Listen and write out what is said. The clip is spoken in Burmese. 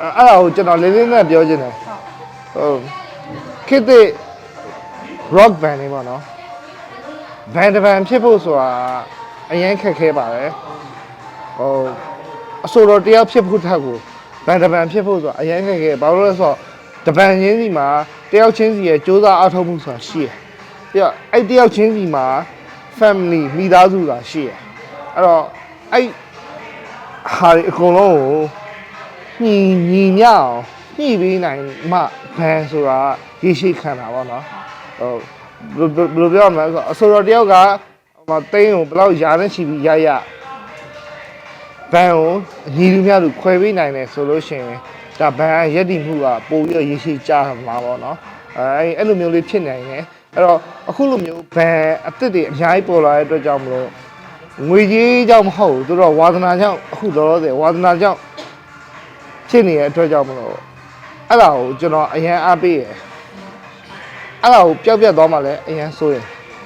အဲ့ဒါကိုကျွန်တော်လေးလေးနဲ့ပြောချင်တယ်ဟုတ်ခေတ်သစ် rock band တွေပေါ့နော် band တစ် band ဖြစ်ဖို့ဆိုတာအရင်ခက်ခဲပါတယ်ဟိုအဆိုတော်တယောက်ဖြစ်ဖို့ထက်ကို band တစ် band ဖြစ်ဖို့ဆိုတာအရင်ခက်ခဲဘာလို့လဲဆိုတော့တပန်ချင်းစီမှာတယောက်ချင်းစီရဲ့စ조사အားထုတ်မှုဆိုတာရှိတယ်ပြီးတော့အဲ့တယောက်ချင်းစီမှာ family မိသားစုဆိုတာရှိတယ်အဲ့တော့အဲ့ဟာဒီအကုန်လုံးကိုညီမျှအောင်ညှိပေးနိုင်မှဘန်ဆိုတာရရှိခံတာပေါ့နော်ဟိုဘယ်လိုပြောရမလဲဆိုတော့အဆိုတော်တယောက်ကဟိုတိန်းကိုဘယ်လောက်ယာနဲ့ချီပြီးရဘန်ကိုညီလူများလူခွဲပေးနိုင်တယ်ဆိုလို့ရှိရင်ဒါဘန်ရက်တည်မှုကပိုပြီးတော့ရရှိကြမှာပေါ့နော်အဲ့လိုမျိုးလေးဖြစ်နိုင်တယ်အဲ့တော့အခုလိုမျိုးဘန်အစ်စ်တွေအများကြီးပေါ်လာတဲ့အတွက်ကြောင့်မလို့ငွေကြီးကြောင့်မဟုတ်ဘူးသူတို့ဝါသနာကြောင့်အခုလောလောဆယ်ဝါသနာကြောင့်ဖြစ်နေတဲ့အတွက်ကြောင့်မလို့အဲ့ဒါကိုကျွန်တော်အရန်အားပေးရယ်အဲ့ဒါကိုပျောက်ပြတ်သွားမှလည်းအရန်ဆိုးရယ်